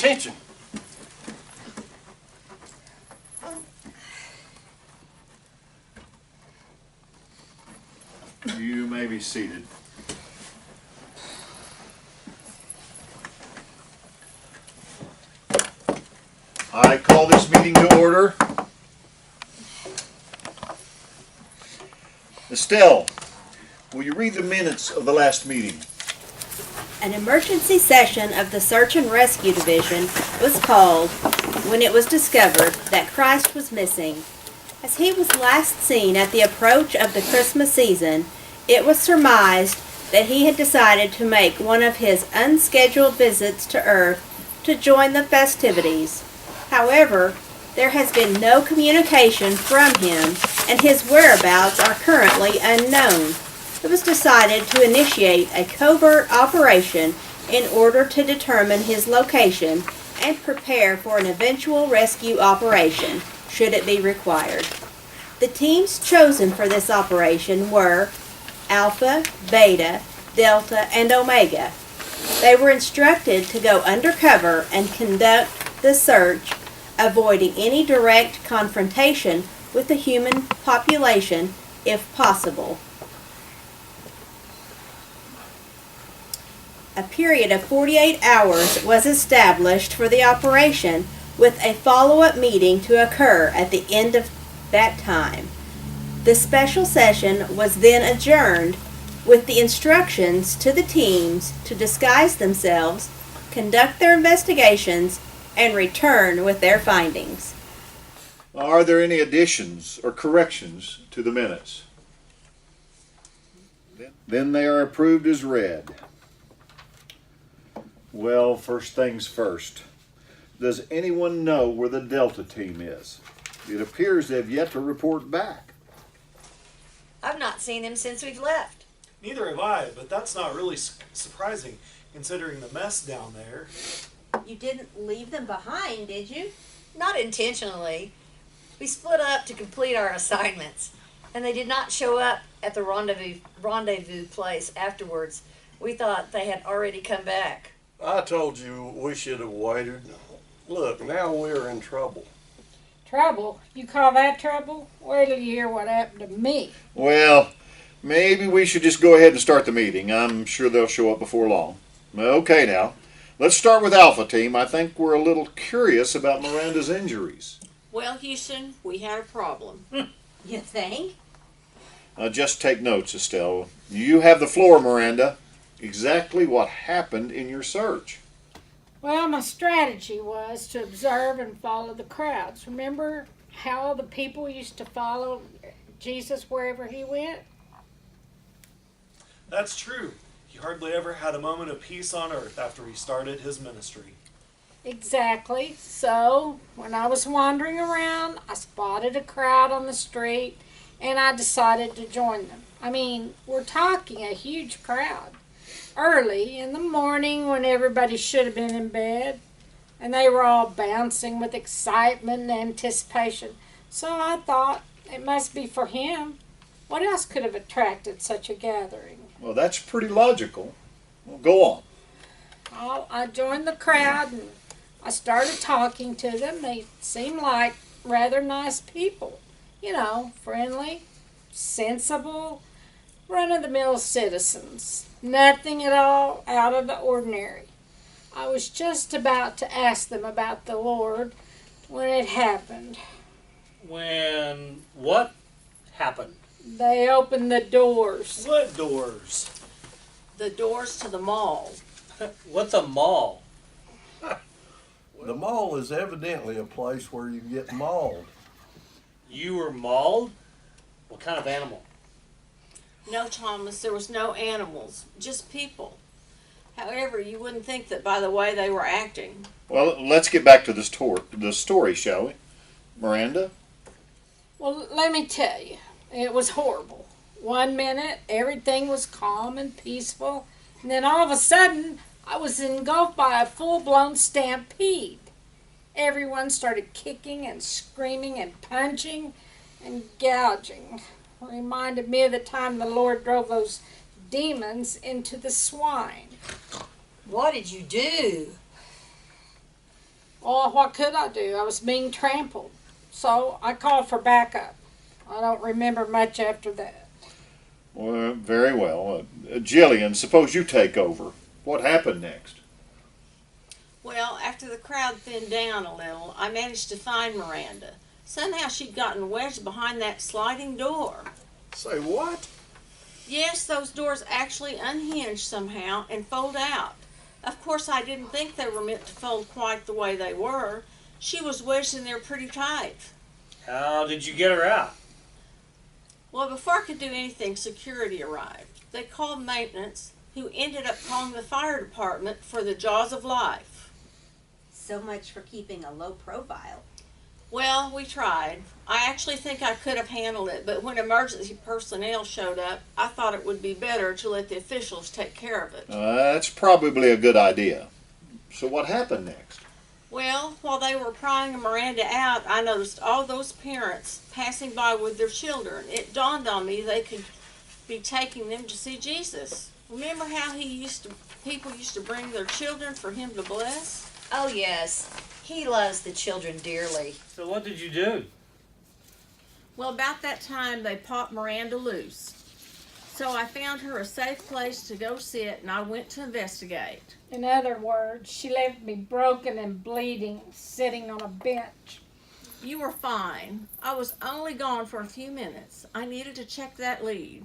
attention. You may be seated. I call this meeting to order. Estelle, will you read the minutes of the last meeting? An emergency session of the Search and Rescue Division was called when it was discovered that Christ was missing. As he was last seen at the approach of the Christmas season, it was surmised that he had decided to make one of his unscheduled visits to Earth to join the festivities. However, there has been no communication from him, and his whereabouts are currently unknown. It was decided to initiate a covert operation in order to determine his location and prepare for an eventual rescue operation, should it be required. The teams chosen for this operation were Alpha, Beta, Delta, and Omega. They were instructed to go undercover and conduct the search, avoiding any direct confrontation with the human population if possible. A period of 48 hours was established for the operation, with a follow-up meeting to occur at the end of that time. The special session was then adjourned with the instructions to the teams to disguise themselves, conduct their investigations, and return with their findings. Are there any additions or corrections to the minutes? Then they are approved as read. Well, first things first. Does anyone know where the Delta team is? It appears they've yet to report back. I've not seen them since we've left. Neither have I, but that's not really surprising, considering the mess down there. You didn't leave them behind, did you? Not intentionally. We split up to complete our assignments, and they did not show up at the rendezvous place afterwards. We thought they had already come back. I told you we should have waited. Look, now we're in trouble. Trouble? You call that trouble? Wait till you hear what happened to me. Well, maybe we should just go ahead and start the meeting. I'm sure they'll show up before long. Okay now, let's start with Alpha Team. I think we're a little curious about Miranda's injuries. Well, Houston, we had a problem. You think? Just take notes, Estelle. You have the floor, Miranda. Exactly what happened in your search? Well, my strategy was to observe and follow the crowds. Remember how the people used to follow Jesus wherever he went? That's true. He hardly ever had a moment of peace on earth after he started his ministry. Exactly. So, when I was wandering around, I spotted a crowd on the street, and I decided to join them. I mean, we're talking a huge crowd. Early in the morning when everybody should have been in bed, and they were all bouncing with excitement and anticipation. So I thought it must be for him. What else could have attracted such a gathering? Well, that's pretty logical. Well, go on. I joined the crowd and I started talking to them. They seemed like rather nice people. You know, friendly, sensible, run-of-the-mill citizens. Nothing at all out of the ordinary. I was just about to ask them about the Lord when it happened. When what happened? They opened the doors. What doors? The doors to the mall. What's a mall? The mall is evidently a place where you get mauled. You were mauled? What kind of animal? No, Thomas, there was no animals, just people. However, you wouldn't think that by the way they were acting. Well, let's get back to the story, shall we? Miranda? Well, let me tell you, it was horrible. One minute, everything was calm and peaceful, and then all of a sudden, I was engulfed by a full-blown stampede. Everyone started kicking and screaming and punching and gouging. It reminded me of the time the Lord drove those demons into the swine. What did you do? Oh, what could I do? I was being trampled. So I called for backup. I don't remember much after that. Well, very well. Jillian, suppose you take over. What happened next? Well, after the crowd thinned down a little, I managed to find Miranda. Somehow she'd gotten wedged behind that sliding door. Say what? Yes, those doors actually unhinge somehow and fold out. Of course, I didn't think they were meant to fold quite the way they were. She was wedged in there pretty tight. How did you get her out? Well, before I could do anything, security arrived. They called maintenance, who ended up calling the fire department for the jaws of life. So much for keeping a low profile. Well, we tried. I actually think I could have handled it, but when emergency personnel showed up, I thought it would be better to let the officials take care of it. That's probably a good idea. So what happened next? Well, while they were prying Miranda out, I noticed all those parents passing by with their children. It dawned on me they could be taking them to see Jesus. Remember how people used to bring their children for him to bless? Oh, yes. He loves the children dearly. So what did you do? Well, about that time, they popped Miranda loose. So I found her a safe place to go sit, and I went to investigate. In other words, she left me broken and bleeding, sitting on a bench. You were fine. I was only gone for a few minutes. I needed to check that lead.